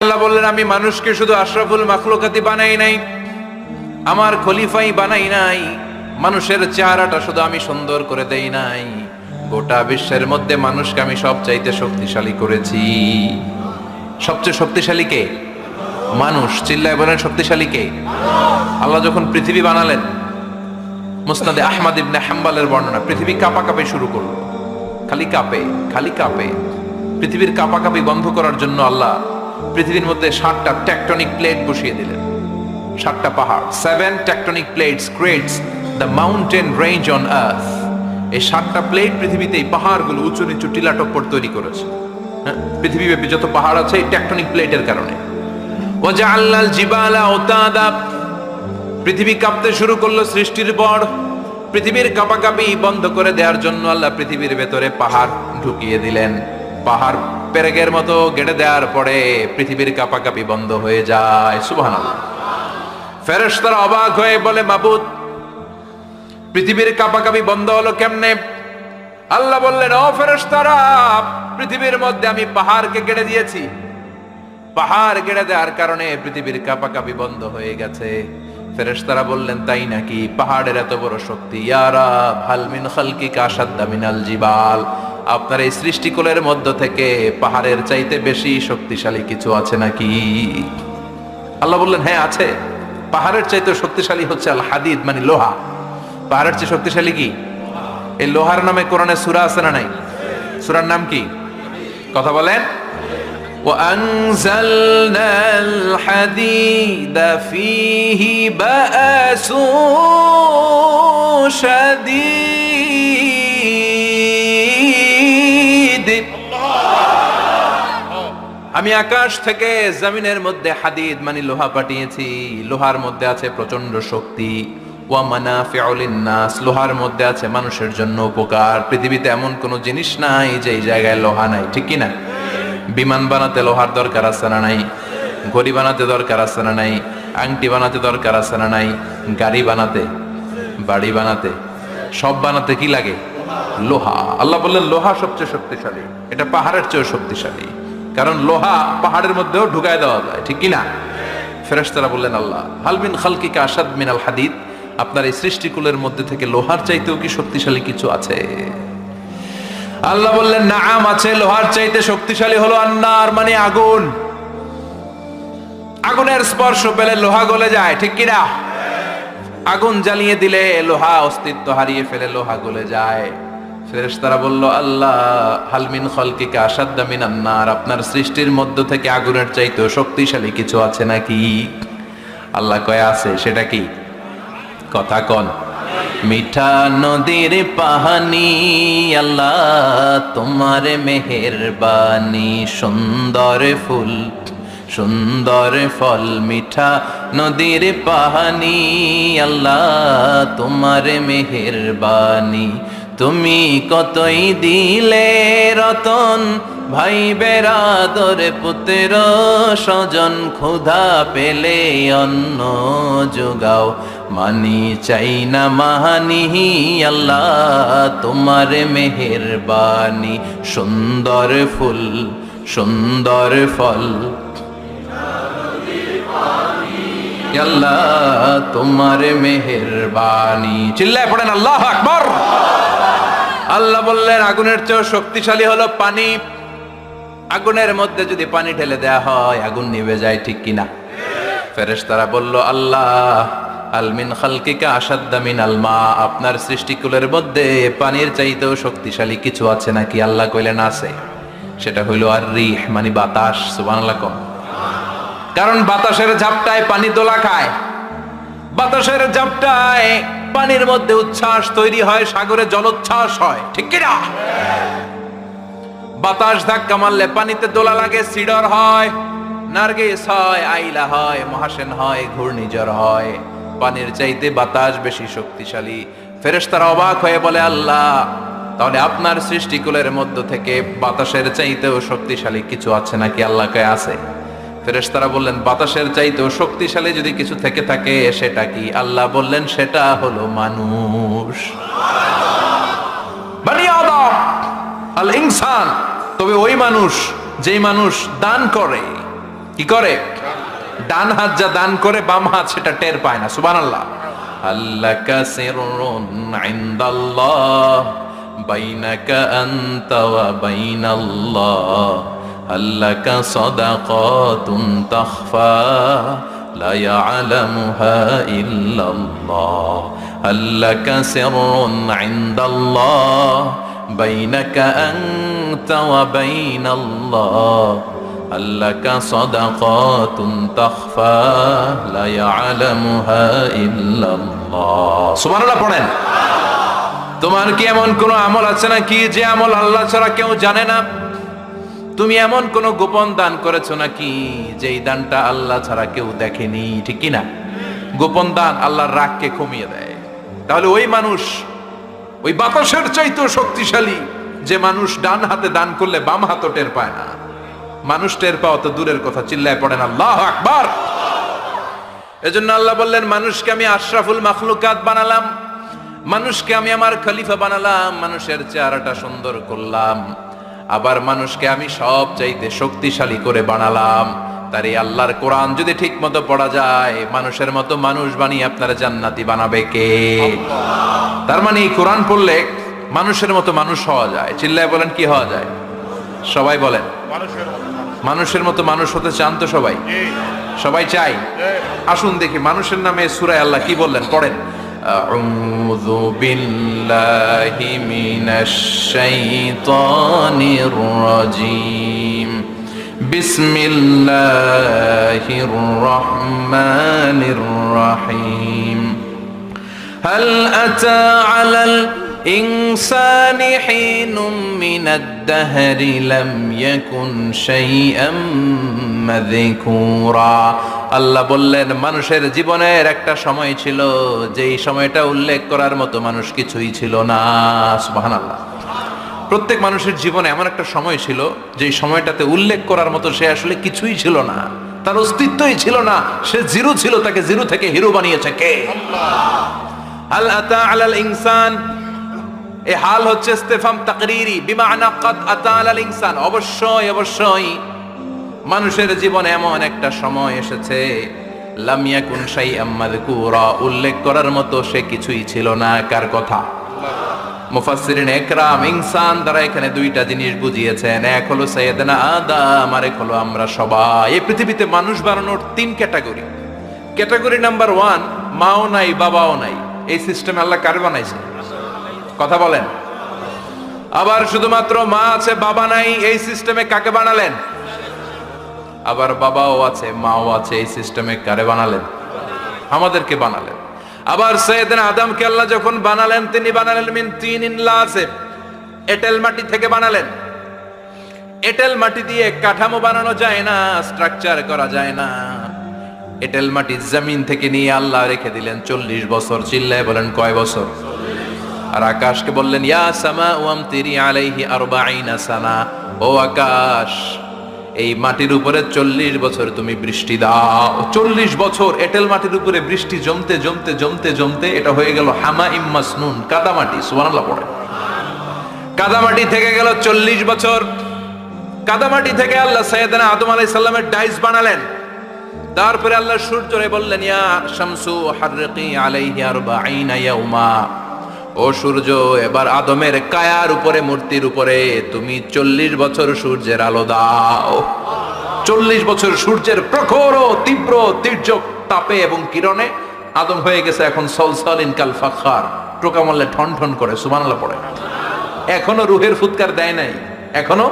আল্লাহ বললেন, আমি মানুষকে শুধু আশরাফুল মাখলুকাতি বানাই নাই, আমার খলিফাই বানাই নাই, মানুষের চেহারাটা শুধু আমি সুন্দর করে দেই নাই, গোটা বিশ্বের মধ্যে মানুষকে আমি সবচাইতে শক্তিশালী করেছি। সবচেয়ে শক্তিশালী কে? মানুষ। চিল্লায় বলেন, শক্তিশালী কে? আল্লাহ যখন পৃথিবী বানালেন, মুসনাদে আহমদ ইবনে হাম্বলের বর্ণনা, পৃথিবী কাঁপাকাঁপি শুরু করলো, খালি কাঁপে, খালি কাঁপে। পৃথিবীর কাঁপাকাঁপি বন্ধ করার জন্য আল্লাহ পৃথিবীর মধ্যে 7টা টেকটনিক প্লেট বসিয়ে দিলেন। 7টা পাহাড়, 7 tectonic plates creates the mountain range on earth. এই 7টা প্লেট পৃথিবীতে এই পাহাড়গুলো উঁচু নিচু টিলা টপ্পর তৈরি করেছে। পৃথিবীব্যাপী যত পাহাড় আছে এই টেকটনিক প্লেটের কারণে। ওয়াজআলনাল জিবালা আওতাদা, পৃথিবী কাঁপতে শুরু করলো সৃষ্টির পর। পৃথিবীর কাঁপাকাঁপি বন্ধ করে দেওয়ার জন্য আল্লাহ পৃথিবীর ভেতরে পাহাড় ঢুকিয়ে দিলেন। পাহাড় পেরেকের মতো গেড়ে দেওয়ার পরে পৃথিবীর কাঁপাকাঁপি বন্ধ হয়ে যায়। সুবহানাল্লাহ। ফেরেশতারা অবাক হয়ে বলে, মাবুদ, পৃথিবীর কাঁপাকাঁপি বন্ধ হলো কেমনে? আল্লাহ বললেন, ও ফেরেশতারা, পৃথিবীর মধ্যে আমি পাহাড়কে গেড়ে দিয়েছি। পাহাড় গেড়ে দেওয়ার কারণে পৃথিবীর কাঁপাকাঁপি বন্ধ হয়ে গেছে। ফেরেশতারা বললেন, তাই নাকি? পাহাড়ের এত বড় শক্তি। ইয়া রাব, হাল মিন খালকিকা আশাদ্দা মিনাল জিবাল, আপনার এই সৃষ্টিকুলের মধ্য থেকে পাহাড়ের চাইতে বেশি শক্তিশালী কিছু আছে নাকি? আল্লাহ বললেন, হ্যাঁ আছে। পাহাড়ের চাইতে শক্তিশালী হচ্ছে আল হাদিদ, মানে লোহা। পাহাড়ের চেয়ে শক্তিশালী কি? এই লোহার নামে কোরআনে সূরা আছে না নাই? সূরার নাম কি? কথা বলেন। وأنزلنا الحديد فيه بأس شديد। আমি আকাশ থেকে জমিনের মধ্যে হাদিদ মানে লোহা পাঠিয়েছি। লোহার মধ্যে আছে প্রচন্ড শক্তি। ওয়া মানাফিউ লিন-নাস, লোহার মধ্যে আছে মানুষের জন্য উপকার। পৃথিবীতে এমন কোন জিনিস নাই যে এই জায়গায় লোহা নাই, ঠিক কি না? বিমান বানাতে লোহার দরকার আছে না নাই? ঘড়ি বানাতে দরকার আছে না নাই? আংটি বানাতে দরকার আছে না নাই? গাড়ি বানাতে, বাড়ি বানাতে, সব বানাতে কি লাগে? লোহা। আল্লাহ বললেন, লোহা সবচেয়ে শক্তিশালী। এটা পাহাড়ের চেয়ে শক্তিশালী, কারণ লোহা পাহাড়ের মধ্যেও ঢুকায় দেওয়া যায়, ঠিক কি না? ফেরেশতারা বললেন, আল্লাহ, হাল মিন খালকিকা আশাদ মিনাল হাদিদ, আপনার এই সৃষ্টিকুলের মধ্যে থেকে লোহার চাইতেও কি শক্তিশালী কিছু আছে? আল্লাহ বললেন, নাআম আছে। লোহার চাইতে শক্তিশালী হলো আন্নার, মানে আগুন। আগুনের স্পর্শ পেলে লোহা গলে যায়, ঠিক কি না? আগুন জ্বালিয়ে দিলে লোহা অস্তিত্ব হারিয়ে ফেলে, লোহা গলে যায়। ফেরেশতারা বলল, আল্লাহ, হাল মিন খালকিকা আশাদ্দা মিনান নার, আপনার সৃষ্টির মধ্য থেকে আগুনের চাইতেও শক্তিশালী কিছু আছে নাকি? আল্লাহ কয়, আছে। সেটা কি? কথা কন। মিঠা নদীর পাহানি, আল্লাহ তোমার মেহেরবানি, সুন্দর ফুল সুন্দর ফল, মিঠা নদীর পাহানি, আল্লাহ তোমার মেহেরবানি। তুমি কতই দিলে রতন, ভাই বেরাদর পুত্র স্বজন, ক্ষুধা পেলে অন্ন যোগাও, মানি চাই না মাহানি, আল্লাহ তোমার মেহেরবানি। সুন্দর ফুল সুন্দর ফল, আল্লাহ তোমার মেহেরবানি। চিল্লায় পড়েন আল্লাহু আকবার। আল্লাহ বললেন, আগুনের চেয়ে শক্তিশালী হলো পানি। আগুনের মধ্যে যদি পানি ঢেলে দেয়া হয়, আগুন নিভে যায়, ঠিক কিনা? ফেরেশতারা বলল, আল্লাহ, আল মিন খালকিকা আশাদ্দা মিনাল মা, আপনার সৃষ্টিকুলের মধ্যে পানির চাইতেও শক্তিশালী কিছু আছে নাকি? আল্লাহ কইলেন, আছে। সেটা হইল আর রিহ, মানে বাতাস। সুবহানাল্লাহ। কারণ বাতাসের ঝাপটায় পানি দোলা খায়, বাতাসের ঝাপটায় পানির মধ্যে উচ্ছ্বাস তৈরি হয়, সাগরে জলোচ্ছ্বাস হয়, ঠিক কিনা? বাতাস ধাক্কা মারলে পানিতে দোলা লাগে, সিডর হয়, নার্গিস হয়, আইলা হয়, মহাসেন হয়, ঘূর্ণিঝড় হয়। পানির চাইতে বাতাস বেশি শক্তিশালী। ফেরেশতারা অবাক হয়ে বলে, আল্লাহ, তাহলে আপনার সৃষ্টিকুলের মধ্য থেকে বাতাসের চাইতেও শক্তিশালী কিছু আছে নাকি? আল্লাহ কয়, আছে। ফেরেশতারা বললেন, বাতাসের চাইতেও শক্তিশালী যদি কিছু থেকে থাকে সেটা কি? আল্লাহ বললেন, সেটা হলো মানুষ। বনি আদম, আল ইনসান। তবে ওই মানুষ যেই মানুষ দান করে, কি করে? ডান হাত যা দান করে বাম হাত সেটা টের পায় না। সুবহানাল্লাহ। আল্লাকা সিররুন ইনদাল্লাহ বাইনাকা আনতা ওয়া বাইনাল্লাহ আল্লাকা সাদাকাতুন তাখফা লা ইয়ালামুহা ইল্লাল্লাহ আল্লাকা সিররুন ইনদাল্লাহ বাইনাকা আনতা ওয়া বাইনাল্লাহ আল্লাকা সাদাকাতুন তাখফা লা ইয়ালামুহা ইল্লাল্লাহ। সুবহানাল্লাহ পড়েন। তোমার কি এমন কোন আমল আছে নাকি যে আমল আল্লাহ ছাড়া কেউ জানে না? তুমি এমন কোন গোপন দান করেছো নাকি যেই দানটা আল্লাহ ছাড়া কেউ দেখেনি? ঠিক কি না? গোপন দান আল্লাহর রাগকে কমিয়ে দেয়। তাহলে ওই মানুষ ওই বাতাসের চাইতেও শক্তিশালী যে মানুষ ডান হাতে দান করলে বাম হাতও টের পায় না। মানুষ টের পাওয়া তো দূরের কথা, চিল্লায় পড়েন আল্লাহু আকবার। এজন্য আল্লাহ বললেন, মানুষকে আমি আশরাফুল মাখলুকাত বানালাম, মানুষকে আমি আমার খলিফা বানালাম, মানুষের চেহারাটা সুন্দর করলাম, আবার মানুষকে আমি সব চাইতে শক্তিশালী করে বানালাম। তার এই আল্লাহর কোরআন যদি ঠিক মতো পড়া যায়, মানুষের মতো মানুষ বানিয়ে আপনারা জান্নাতি বানাবে কে? তার মানে এই কোরআন পড়লে মানুষের মতো মানুষ হওয়া যায়। চিল্লায় বলেন, কি হওয়া যায়? সবাই বলেন, মানুষের মতো মানুষ হতে চান তো সবাই? সবাই চাই। আসুন দেখি মানুষের নামে সূরায় আল্লাহ কি বললেন, পড়েন। আউযু বিল্লাহি মিনাশ শাইতানির রাজীম বিসমিল্লাহির রহমানির রহিম হাল আতা আলাল الإنسان حين من الدهر لم يكن شيئا مذكورا। আল্লাহ বললেন, মানুষের জীবনের একটা সময় ছিল যেই সময়টা উল্লেখ করার মতো মানুষ কিছুই ছিল না। সুবহানাল্লাহ। প্রত্যেক মানুষের জীবনে এমন একটা সময় ছিল যেই সময়টাতে উল্লেখ করার মতো সে আসলে কিছুই ছিল না, তার অস্তিত্বই ছিল না, সে জিরো ছিল, তাকে জিরো থেকে হিরো বানিয়েছে কে? আল্লাহ। হাল আতা আলাল ইনসান, এই হাল হচ্ছে ইস্তেফাম তাকরীরি বিমানা কাদ আতা আলাল ইনসান। অবশ্যই অবশ্যই মানুষের জীবনে এমন একটা সময় এসেছে, লাম ইয়াকুন শাইআম মাযকুরা, উল্লেখ করার মতো সে কিছুই ছিল না। কার কথা? মুফাসসিরিন ইকরাম ইনসান দ্বারা এখানে দুইটা জিনিস বুঝিয়েছেন। এক হলো সাইয়েদনা আদম, আর এক হলো আমরা সবাই। এই পৃথিবীতে মানুষ বানানোর তিন ক্যাটাগরি। ক্যাটাগরি নাম্বার 1, মাও নাই বাবাও নাই। এই সিস্টেম আল্লাহ কারে বানাইছে? কথা বলেন। আবার শুধুমাত্র মা আছে বাবা নাই, এই সিস্টেমে কাকে বানালেন? আবার বাবাও আছে মাও আছে, এই সিস্টেমে কারে বানালেন? আমাদেরকে বানালেন। আবার সাইয়েদনা আদমকে আল্লাহ যখন বানালেন, তিনি বানালেন মিন তিনিন লাসিব, এঁটেল মাটি থেকে বানালেন। এঁটেল মাটি দিয়ে কাঠামো বানানো যায় না, স্ট্রাকচার করা যায় না। এঁটেল মাটি জমিন থেকে নিয়ে আল্লাহ রেখে দিলেন 40 বছর। চিল্লায় বলেন, কয় বছর? আর আকাশকে বললেন, ইয়া সামা ওয়ামতিরি আলাইহি 40 সানা, ও আকাশ এই মাটির উপরে 40 বছর তুমি বৃষ্টি দাও। 40 বছর এঁটেল মাটির উপরে বৃষ্টি জমতে জমতে জমতে জমতে এটা হয়ে গেল হামাইম মাসনুন, কাদামাটি। সুবহানাল্লাহ পড়ে। কাদামাটি থেকে গেল 40 বছর। কাদামাটি থেকে আল্লাহ সাইয়েদনা আদম আলাইহিস সালামের ডাইস বানালেন। তারপরে আল্লাহ সূর্যরে বললেন, ইয়া শামসু হাররিকি আলাইহি 40 ইয়াউমা, ও সূর্য এবার আদমের কায়ার উপরে, মূর্তির উপরে তুমি 40 বছর সূর্যের আলো দাও। 40 বছর সূর্যের প্রখর ও তীব্র তির্যক তাপে এবং কিরণে আদম হয়ে গেছে এখন সলসলিন কাল ফাখার, টোকা মারলে ঠন ঠন করে। সুবহানাল্লাহ পড়ে। এখনো রুহের ফুৎকার দেয় নাই এখনো,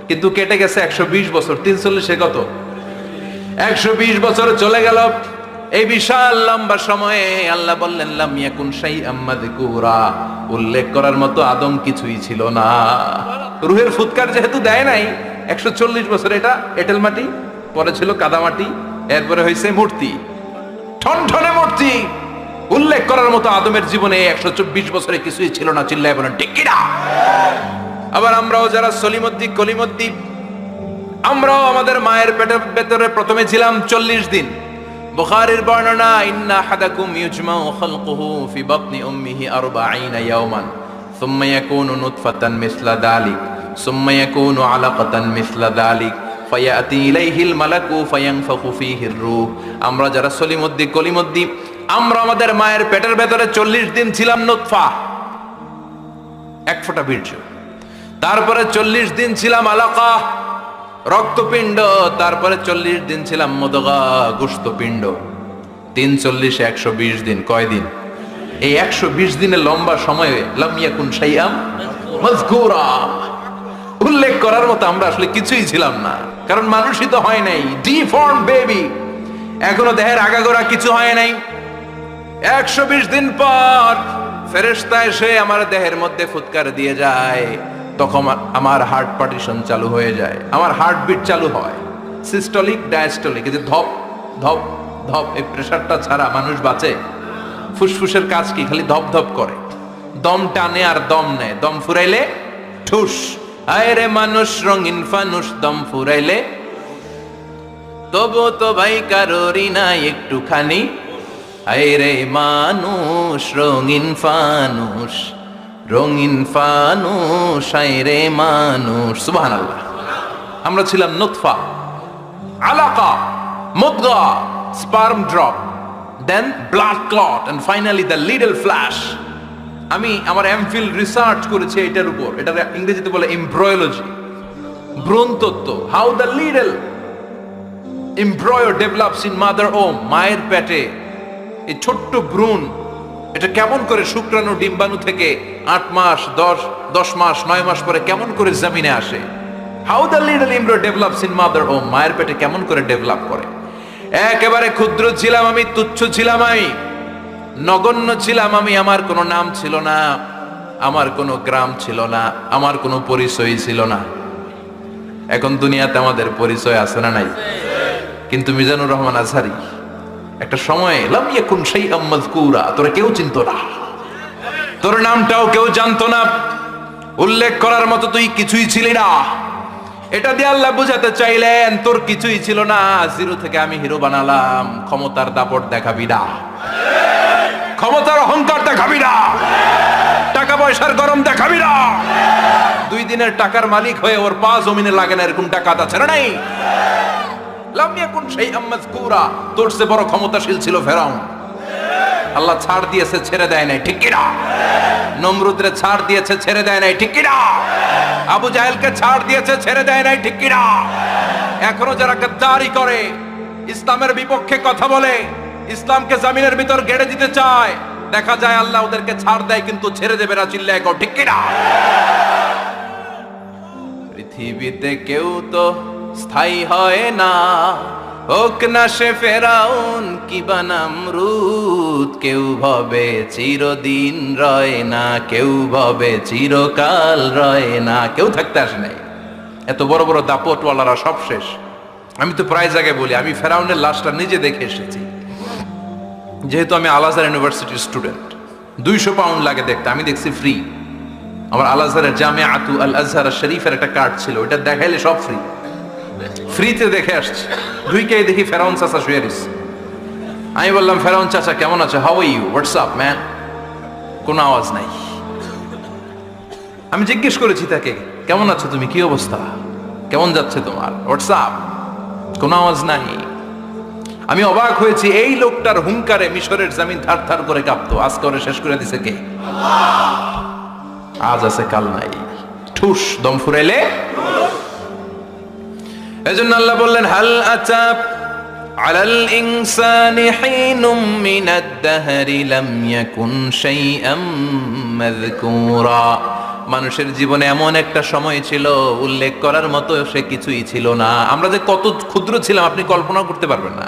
কিন্তু কেটে গেছে 120 বছর। 340 কত? 120 বছর চলে গেল। এই বিশাল লম্বা সময়ে আল্লাহ বললেন, লাম ইয়াকুন শাইআম মাযকুরা, উল্লেখ করার মতো আদম কিছুই ছিল না। রুহের ফুৎকার যেহেতু দেয় নাই 140 বছর, এটা এঁটেল মাটি, পরে ছিল কাদামাটি, এরপরে হয়েছে মূর্তি, ঠনঠনে মূর্তি। উল্লেখ করার মতো আদমের জীবনে 124 বছরে কিছুই ছিল না। চিল্লায় বলেন, ঠিক কি না? আবার আমরাও যারা সলিমুদ্দিন কলিমুদ্দিন, আমরাও আমাদের মায়ের পেটের ভেতরে প্রথমে ছিলাম 40 দিন। বুখারীর বর্ণনা, ইন্না আহাদাকুম ইউজমাউ খালকুহু ফি বাতনি উম্মিহি 40 ইয়াওমান সুম্মা ইয়াকুনু নুতফাতান মিসলা যালিক সুম্মা ইয়াকুনু আলাকাতান মিসলা যালিক ফায়াতি ইলাইহিল মালাকু ফায়ানফাখু ফীহির রূহ। আমরা যারা সলিমুদ্দি কলিমুদ্দি, আমরা আমাদের মায়ের পেটের ভেতরে 40 দিন ছিলাম নুতফা, এক ফোঁটা বীর্য। তারপরে 40 দিন ছিলাম আলাকা, রক্তপিণ্ড। তারপরে 40 দিন ছিলাম মুদগা, গোশতপিণ্ড। 3 40 120 দিন। কয়দিন? এই 120 দিনের লম্বা সময়ে লাম ইয়াকুন শাইআম মাযকুরা, উল্লেখ করার মতো আমরা আসলে কিছুই ছিলাম না, কারণ মানুষই তো হয় নাই, ডিফর্ম বেবি, এখনো দেহের আগাগোড়া কিছু হয় নাই। 120 দিন পর ফেরেশতা এসে আমার দেহের মধ্যে ফুৎকার দিয়ে যায়, তখন আমার হার্ট পার্টিশন চালু হয়ে যায়, আমার হার্টবিট চালু হয়, সিস্টোলিক ডায়াস্টোলিক, এই যে ধপ ধপ ধপ, এই প্রেসারটা ছাড়া মানুষ বাঁচে? ফুসফুসের কাজ কি? খালি ধপ ধপ করে, দম টানে আর দম নেয়, দম ফুরাইলে ঠুস। আয় রে মানুষ রঙিন ফানুস, দম ফুরাইলে তবু তো ভাই কারোরই নাই একটুখানি। আয় রে মানুষ রঙিন ফানুস, রঙিন ফানুস, আয় রে মানুষ। সুবহানাল্লাহ। আমরা ছিলাম নুতফা, আলাকা, মুদগা, sperm drop, then blood clot, and finally the little flesh. আমি আমার এমফিল রিসার্চ করেছি এটার উপর, এটা ইংরেজিতে বলে এমব্রয়োলজি, ভ্রূণ তত্ত্ব। How the little এমব্রয়ো develops in mother ওম, মায়ের পেটে এই ছোট্ট ভ্রূণ, এটা কেমন করে শুক্রাণু ডিম্বাণু থেকে 8 মাস 10 মাস 9 মাস পরে কেমন করে জমিনে আসে। How the little এমব্রয়ো develops in mother ওম, মায়ের পেটে কেমন করে ডেভেলপ করে। একেবারে ক্ষুদ্র ছিলাম আমি, তুচ্ছ ছিলাম আমি, নগণ্য ছিলাম আমি। আমার কোনো নাম ছিল না, আমার কোনো গ্রাম ছিল না, আমার কোনো পরিচয় ছিল না। এখন দুনিয়াতে আমাদের পরিচয় আছে না নাই? কিন্তু মিজানুর রহমান আজহারী একটা সময়ে লাম ইয়াকুন শাইআম মাযকুরা, তোরা কেউ চিনতো না, তোর নামটাও কেউ জানতো না, উল্লেখ করার মতো তুই কিছুই ছিলি না। এটা দিয়ে আল্লাহ বুঝাতে চাইলেন তোর কিছুই ছিল না, জিরো থেকে আমি হিরো বানালাম। ক্ষমতার দাপট দেখাবি না, ক্ষমতার অহংকার দেখাবি না, টাকা পয়সার গরম দেখাবি না। 2 দিনের টাকার মালিক হয়ে ওর পা জমিনে লাগে না, এরকম টাকা আছে না নাই? লাম ইয়াকুন শাইআম মাযকুরা, তোর চেয়ে বড় ক্ষমতাশীল ছিল ফেরাউন। আল্লাহ ছাড় দিয়েছে, ছেড়ে দেয় নাই, ঠিক কি না? নমরুদরে ছাড় দিয়েছে, ছেড়ে দেয় নাই, ঠিক কি না? আবু জাহেলকে ছাড় দিয়েছে, ছেড়ে দেয় নাই, ঠিক কি না? এখনো যারা গাদ্দারি করে, ইসলামের বিপক্ষে কথা বলে, ইসলামকে জমিনের ভিতর গেড়ে দিতে চায়, দেখা যায় আল্লাহ ওদেরকে ছাড় দেয়, কিন্তু ছেড়ে দেবে না। চিল্লায় কও ঠিক কি না? পৃথিবীতে কেউ তো স্থায়ী হয় না, হোক না সে ফেরাউন কিবা নমরুদ। কেউ ভাবে চিরদিন রয় না, কেউ ভাবে চিরকাল রয় না। কেউ থাকতে আসে নাই, এত বড় বড় দাপটওয়ালারা সব শেষ। আমি তো প্রায় জায়গায় বলি, আমি ফেরাউনের লাশটা নিজে দেখে এসেছি, যেহেতু আমি আল আজহার ইউনিভার্সিটির স্টুডেন্ট। 200 পাউন্ড লাগে দেখতে, আমি দেখছি ফ্রি। আমার আল আজহারের জামিআতু আল আজহার শরীফের একটা কার্ড ছিল, ওটা দেখাইলে সব ফ্রি, ফ্রিতে দেখে আসছি। ঢুকে দেখি ফেরাউন চাচা শুয়ে রয়েছে। আমি বললাম, ফেরাউন চাচা কেমন আছে? How are you, what's up man? কোনো আওয়াজ নাই। আমি জিজ্ঞেস করেছি তাকে, কেমন আছো তুমি, কি অবস্থা, কেমন যাচ্ছে তোমার, হোয়াটসঅ্যাপ? কোনো আওয়াজ নাই। আমি অবাক হয়েছি, এই লোকটার হুঙ্কারে মিশরের জমিন থার থার করে কাঁপতো, আজ করে শেষ করে দিছে কে? আজ আছে কাল নাই, ঠুস, দম ফুরাইলে। এজন্য আল্লাহ বললেন, হাল আতা আলাল ইনসানি হিনুম মিনাদ দাহরি লাম ইয়াকুন শাইআম মাযকুরা। মানুষের জীবনে এমন একটা সময় ছিল, উল্লেখ করার মতো সে কিছুই ছিল না। আমরা যে কত ক্ষুদ্র ছিলাম আপনি কল্পনা করতে পারবেন না।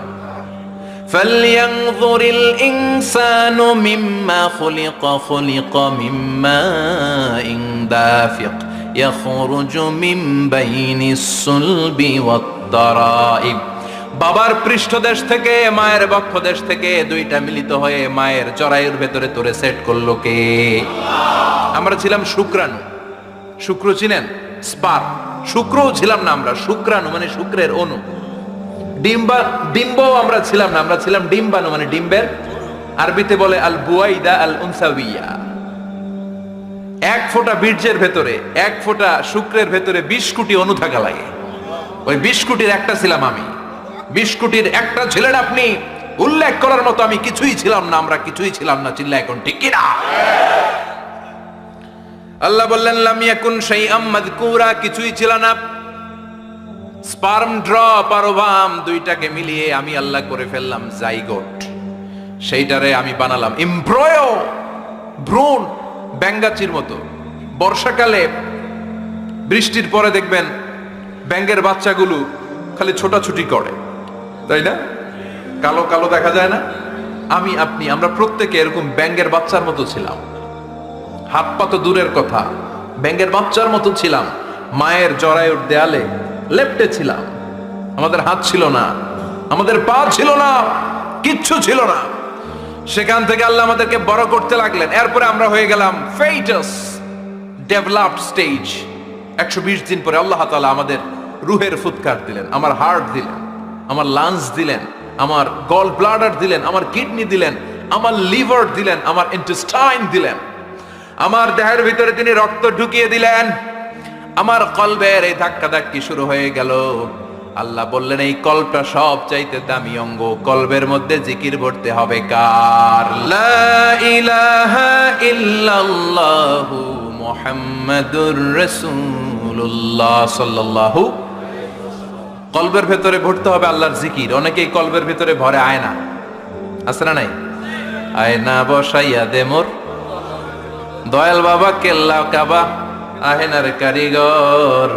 ফালইয়ানযুরিল ইনসানু মিম্মা খুলিকা, খুলিকা মিম্মা ইন দাফিক ইয়াখরুজু মিন বাইনিস সুলবি ওয়াত তারাইব। বাবার পৃষ্ঠদেশ থেকে, মায়ের বক্ষদেশ থেকে দুইটা মিলিত হয়ে মায়ের জরায়ুর ভেতরে তোরে সেট করলো কে? আমরা ছিলাম শুক্রাণু। শুক্র ছিলেন স্পার্ম, শুক্রও ছিলাম না আমরা, শুক্রাণু মানে শুক্রের অণু। ডিম্বও আমরা ছিলাম না, আমরা ছিলাম ডিম্বাণু মানে ডিম্বের, আরবিতে বলে আল বুয়াইদা আল উনসাউইয়া। 1 ফোঁটা বীর্যের ভেতরে, 1 ফোঁটা শুক্রের ভেতরে 20 কোটি অণু থাকা লাগে। ওই 20 কোটির একটা ছিলাম আমি। 20 কোটির একটা ছিলেন আপনি। উল্লেখ করার মতো আমি কিছুই ছিলাম না, আমরা কিছুই ছিলাম না। চিল্লা এখন ঠিক কিনা? আল্লাহ বললেন লাম ইয়াকুন শাইআম মাযকুরা, কিছুই ছিল না। স্পার্ম ড্রপ আর ওভাম দুইটাকে মিলিয়ে আমি আল্লাহ করে ফেললাম জাইগোট। সেইটারে আমি বানালাম এমব্রয়ো, ভ্রূণ, ব্যাঙ্গাচির মতো। বর্ষাকালে বৃষ্টির পরে দেখবেন ব্যাঙের বাচ্চাগুলো খালি ছোটাছুটি করে, তাই না? কালো কালো দেখা যায় না? আমি আপনি আমরা প্রত্যেকে এরকম ব্যাঙের বাচ্চার মতো ছিলাম। হাত পা তো দূরের কথা, ব্যাঙের বাচ্চার মতো ছিলাম। মায়ের জরায়ুর দেয়ালে লেপ্টে ছিলাম। আমাদের হাত ছিল না, আমাদের পা ছিল না, কিচ্ছু ছিল না। সেখান থেকে আল্লাহ আমাদেরকে বড় করতে লাগলেন। এরপরে আমরা হয়ে গেলাম ফেটাস, ডেভেলপড স্টেজ। 120 দিন পরে আল্লাহ তাআলা আমাদের রুহের ফুৎকার দিলেন, আমার হার্ট দিলেন, আমার লাংস দিলেন, আমার গল ব্লাডার দিলেন, আমার কিডনি দিলেন, আমার লিভার দিলেন, আমার ইন্টেস্টাইন দিলেন। আমার দেহের ভিতরে তিনি রক্ত ঢুকিয়ে দিলেন। আমার কলবের এই ধাক্কা ধাক্কি শুরু হয়ে গেল। আল্লাহ বললেন এই কলবটা সব চাইতে দামি অঙ্গ, কলবের মধ্যে জিকির পড়তে হবে কার? লা ইলাহা ইল্লাল্লাহু মুহাম্মাদুর রাসূলুল্লাহ সাল্লাল্লাহু। কলবের ভেতরে ভরতে হবে আল্লাহর জিকির। অনেকেই কলবের ভেতরে ভরে আয়না, আছে না নাই? আয়না বসাইয়া দে মোর দয়াল বাবা, কেল্লা কাবা আহেনার কারিগর,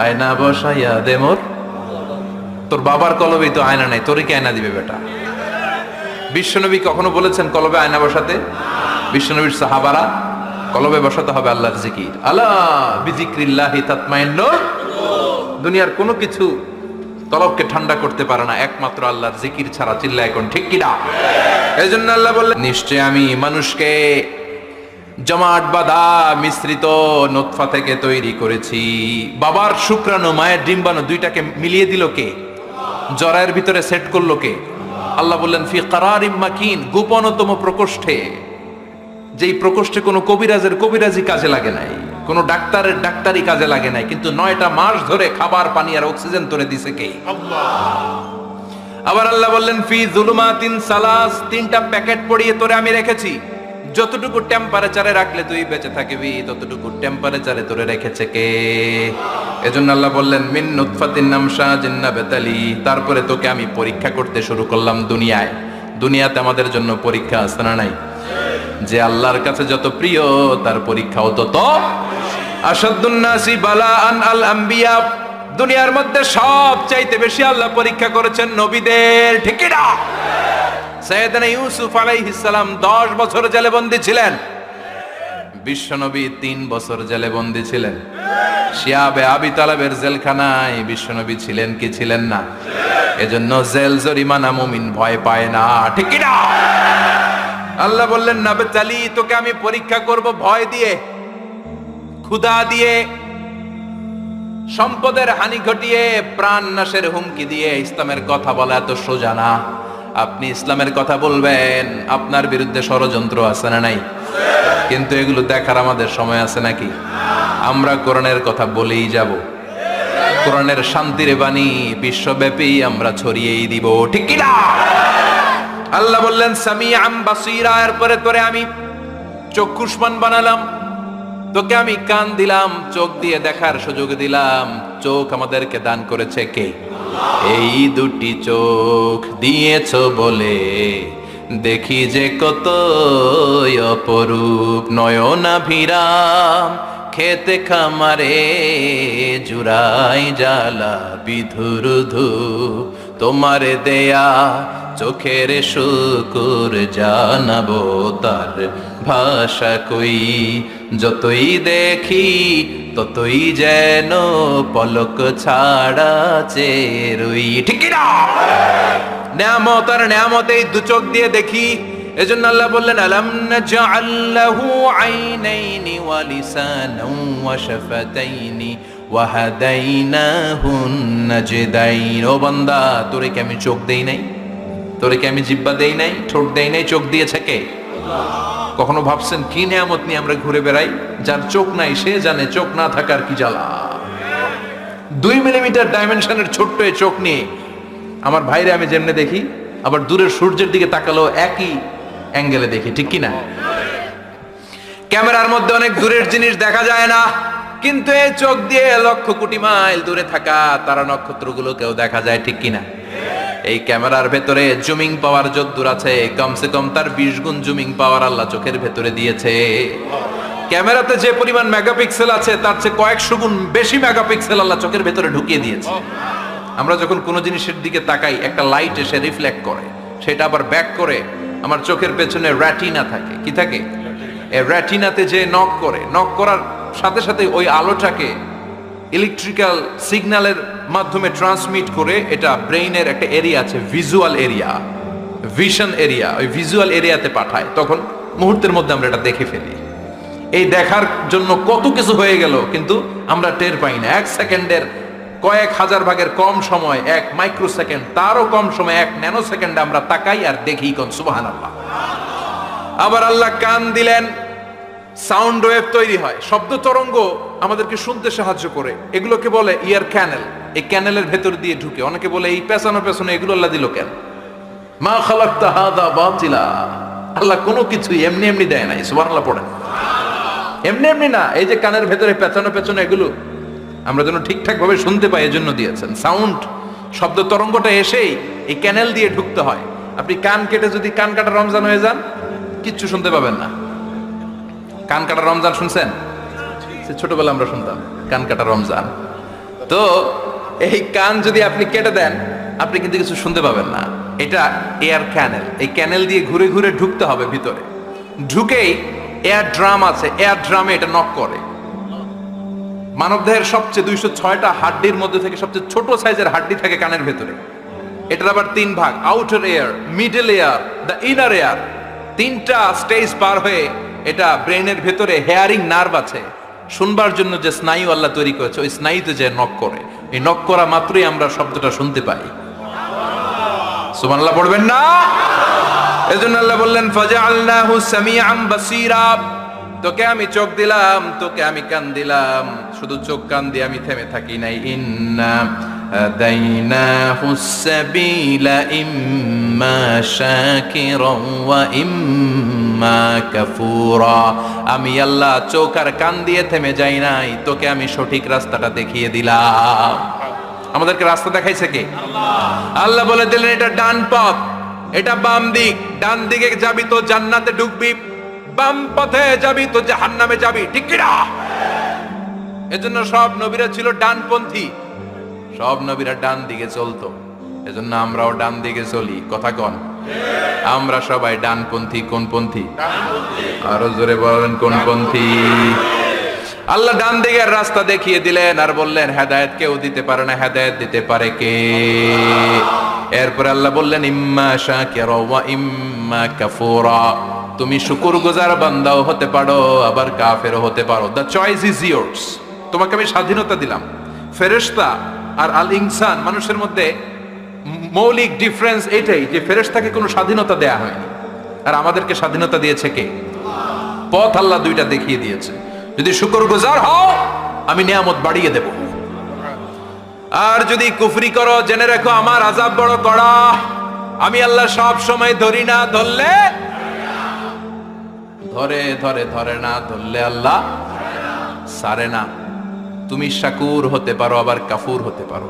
আয়না বসাইয়া দে মোর। তোর বাবার কলবেই তো আয়না নাই, তোরে কি আয়না দিবে বেটা? বিশ্বনবী কখনো বলেছেন কলবে আয়না বসাতে? বিশ্বনবীর সাহাবারা কলবে বসাতে হবে আল্লাহর জিকির। আলা বিজিক্রিল্লাহি তাতমাইন্নুল। দুনিয়ার কোনো কিছু তলবকে ঠান্ডা করতে পারে না একমাত্র আল্লাহর জিকির ছাড়া। চিল্লা এখন ঠিক কিনা? এজন্য আল্লাহ বললেন নিশ্চয় আমি মানুষকে জমাট বাঁধা মিশ্রিত নতফা থেকে তৈরি করেছি। বাবার শুক্রাণু মায়ের ডিম্বাণু দুইটাকে মিলিয়ে দিল কে? জরায়ের ভিতরে সেট করলো কে? আল্লাহ বললেন ফি কারারিম মাকিন, গোপনতম প্রকোষ্ঠে। যেই প্রকোষ্ঠে কোনো কবিরাজের কবিরাজি কাজে লাগে নাই, কোনো ডাক্তারের ডাক্তারি কাজে লাগে নাই, কিন্তু 9টা মাস ধরে খাবার পানি আর অক্সিজেন তোরে দিছে কে? আল্লাহ। আবার আল্লাহ বললেন ফি যুলুমাতিন সালাস, 3টা প্যাকেট পড়িয়ে তোরে আমি রেখেছি। যতটুকু টেম্পারেচারে রাখলে তুই বেঁচে থাকবি, ততটুকু টেম্পারেচারে তোরে রেখেছে কে? এজন্য আল্লাহ বললেন মিন নুতফাতিন নামশাজিন নাবতালি, তারপরে তোকে আমি পরীক্ষা করতে শুরু করলাম দুনিয়ায়। দুনিয়াতে আমাদের জন্য পরীক্ষা আছে না নাই? যে আল্লাহর কাছে যত প্রিয় তার পরীক্ষাও তত। আশাদ্দুন নাসি বালাআন আল আম্বিয়া, দুনিয়ার মধ্যে সব চাইতে বেশি আল্লাহ পরীক্ষা করেছেন নবীদের, ঠিক কি না? সাইয়েদনা ইউসুফ আলাইহিস সালাম 10 বছর জেলে বন্দী ছিলেন। বিশ্বনবী 3 বছর জেলে বন্দী ছিলেন। শিয়াবে আবি তালেবের জেলখানায় বিশ্বনবী ছিলেন কি ছিলেন না? এজন্য জেল জরিমানা মুমিন ভয় পায় না, ঠিক কি না? আল্লাহ বললেন নাবতালি, তোকে আমি পরীক্ষা করব ভয় দিয়ে, ক্ষুধা দিয়ে, সম্পদের হানি ঘটিয়ে, প্রাণ নাশের হুমকি দিয়ে। ইসলামের কথা বলা এত সোজা না। আপনি ইসলামের কথা বলবেন, আপনার বিরুদ্ধে ষড়যন্ত্র আছে না নাই? কিন্তু এগুলো দেখার আমাদের সময় আছে নাকি? আমরা কোরআনের কথা বলেই যাব। কোরআনের শান্তির বাণী বিশ্বব্যাপী আমরা ছড়িয়েই দিব, ঠিক কি না? আল্লাহ বললেন সামিআম বাসীরা, এরপরে তোরে আমি চক্ষুষ্মান বানালাম, তোকে আমি কান দিলাম, চোখ দিয়ে দেখার সুযোগ দিলাম। চোখ আমাদেরকে দান করেছে কে? এই দুটি চোখ দিয়েছো বলে দেখি যে কত অপরূপ। নয়নাভিরাম খেতে খামারে জুড়াই জ্বালা বিধুরুধু, তোমারে দেয়া চোখের শুকুর জানাবো তার ভাষা কই। যতই দেখি ততই যেন পলক ছাড়া চেরুই, ঠিক কি না? নিয়ামত আর নিয়ামতে দু চোখ দিয়ে দেখি। এজন্য আল্লাহ বললেন আলাম নাজআল লাহু আইনাইনি ওয়া লিসানান ওয়া শাফাতাইনি ওয়া হাদাইনাহুন নাজদাইন। ও বান্দা, তোরে কি আমি চোখ দেই নাই? তোরে কি আমি জিহ্বা দেই নাই? ঠোঁট দেই নাই? চোখ দিয়েছে কে? আল্লাহ। কখনো ভাবছেন কি নিয়ামত নিয়ে আমরা ঘুরে বেড়াই? যার চোখ নাই সে জানে চোখ না থাকার কি জ্বালা। 2 মিলিমিটার ডাইমেনশনের ছোট্ট এই চোখ নিয়ে আমার ভাইরে আমি যেমনে দেখি, আবার দূরের সূর্যের দিকে তাকালো একই অ্যাঙ্গেলে দেখি, ঠিক কিনা? ক্যামেরার মধ্যে অনেক দূরের জিনিস দেখা যায় না, কিন্তু এই চোখ দিয়ে লক্ষ কোটি মাইল দূরে থাকা তারা নক্ষত্রগুলোকেও দেখা যায়, ঠিক কিনা? এই ক্যামেরার ভেতরে জুমিং পাওয়ার যদ্দূর আছে, কমসে কম তার 20 গুণ জুমিং পাওয়ার আল্লাহ চোখের ভেতরে দিয়েছে। ক্যামেরাতে যে পরিমাণ মেগাপিক্সেল আছে তার চেয়ে কয়েকশো গুণ বেশি মেগাপিক্সেল আল্লাহ চোখের ভেতরে ঢুকিয়ে দিয়েছে। আমরা যখন কোনো জিনিসের দিকে তাকাই, একটা লাইট এসে রিফ্লেক্ট করে, সেটা আবার ব্যাক করে আমার চোখের পেছনে রেটিনা থাকে। কি থাকে? এই রেটিনাতে যে নক করে, নক করার সাথে সাথে ওই আলোটাকে ইলেকট্রিক্যাল সিগন্যালের মাধ্যমে ট্রান্সমিট করে এটা ব্রেইনের একটা এরিয়া আছে, ভিজুয়াল এরিয়া, ভিশন এরিয়া, ওই ভিজুয়াল এরিয়াতে পাঠায়। তখন মুহূর্তের মধ্যে আমরা এটা দেখে ফেলি। এই দেখার জন্য কত কিছু হয়ে গেল, কিন্তু আমরা টের পাই না। 1 সেকেন্ডের কয়েক হাজার ভাগের কম সময়, 1 মাইক্রোসেকেন্ড, তারও কম সময়, 1 ন্যানো সেকেন্ড আমরা তাকাই আর দেখি। কোন সুবহানাল্লাহ। আবার আল্লাহ কান দিলেন, সাউন্ড ওয়েভ তৈরি হয়, শব্দ তরঙ্গ আমাদেরকে শুনতে সাহায্য করে। এগুলোকে বলে ইয়ার ক্যানেল। এই ক্যানেলের ভেতর দিয়ে ঢুকে। অনেকে বলে এই পেছানো পেছনে এগুলো আল্লাহ দিল কেন? মা খালাকতা হাযা বাতিলা। আল্লাহ কোনো কিছুই এমনি এমনি দেয় নাই। সুবহানাল্লাহ পড়েন। এমনি এমনি না, এই যে কানের ভেতরে পেছানো পেছনে এগুলো আমরা যেন ঠিকঠাক ভাবে শুনতে পাই, এজন্য দিয়েছেন। সাউন্ড, শব্দ তরঙ্গটা এসেই এই ক্যানেল দিয়ে ঢুকতে হয়। আপনি কান কেটে যদি কান কাটা রমজান হয়ে যান, কিচ্ছু শুনতে পাবেন না। কান কাটা রমজান শুনছেন? ছোটবেলা আমরা শুনতাম কান কাটা রমজান। তো এই কান যদি আপনি কেটে দেন, আপনি কিন্তু কিছু শুনতে পাবেন না। এটা এয়ার ক্যানেল। এই ক্যানেল দিয়ে ঘুরে ঘুরে ঢুকতে হবে ভিতরে। ঢুকেই এয়ার ড্রাম আছে, এয়ার ড্রামে এটা নক করে। মানবদেহের সবচেয়ে 206টা হাড্ডির মধ্যে থেকে সবচেয়ে ছোট সাইজের হাড্ডি থাকে কানের ভেতরে। এটার আবার 3 ভাগ, outer air, middle air, the inner air. 3টা স্টেজ পার হয়ে এটা ব্রেনের ভেতরে হেয়ারিং নার্ভ আছে, শুনবার জন্য যে স্নায়ু আল্লাহ তৈরি করেছে, ওই স্নায়ুতে যে নক করে। এই নক করা মাত্রই আমরা শব্দটা শুনতে পাই। সুবহানাল্লাহ পড়বেন না? এজন্য আল্লাহ বললেন ফাজআলনাহু সামিআন বাসীরা। তোকে আমি চোখ দিলাম, তোকে আমি কান দিলাম। শুধু চোখ কান দিয়ে আমি থেমে থাকি নাই। ইন্না হাদাইনাহুস সাবিলা ইম্মা শাকিরান ওয়া ইম্মা কাফুরা। আমি আল্লাহ চোখ আর কান দিয়ে থেমে যাই নাই, তোকে আমি সঠিক রাস্তাটা দেখিয়ে দিলাম। আমাদেরকে রাস্তা দেখাইছে কে? আল্লাহ বলে দিলেন এটা ডান পথ, এটা বাম দিক। ডান দিকে যাবি তো জান্নাতে ঢুকবি, বাম পথে যাবি তো জাহান্নামে যাবি, ঠিক কি না? এজন্য সব নবীরা ছিল ডানপন্থী, সব নবীরা ডান দিকে চলতো। এজন্য আমরাও ডান দিকে চলি। কথা কন, আমরা সবাই ডানপন্থী। কোন পন্থী? আরো জোরে বলেন, কোন পন্থী? আল্লাহ ডান দিকের রাস্তা দেখিয়ে দিলেন আর বললেন হেদায়েত কেউ দিতে পারে না, হেদায়েত দিতে পারে কে? এরপর আল্লাহ বললেন ইম্মা শাকিরা ওয়া ইম্মা কাফুরা। তুমি শুকরগুজার বান্দাও হতে পারো, আবার কাফেরও হতে পারো। The choice is years. তোমাকে আমি স্বাধীনতা দিলাম। ফেরেশতা আর আল ইনসান, মানুষের মধ্যে মৌলিক ডিফারেন্স এটাই যে ফেরেশতাকে কোনো স্বাধীনতা দেয়া হয়নি, আর আমাদেরকে স্বাধীনতা দিয়েছে কে? পথ আল্লাহ দুইটা দেখিয়ে দিয়েছে। যদি শুকরগুজার হও, আমি নিয়ামত বাড়িয়ে দেব। আর যদি কুফরি করো, জেনে রেখো আমার আযাব বড় কড়া। আমি আল্লাহ সব সময় ধরি না, ধরলে ধরে ধরে ধরে না, ধরলে আল্লাহ ছাড়ে না। তুমি শাকুর হতে পারো, আবার কাফুর হতে পারো।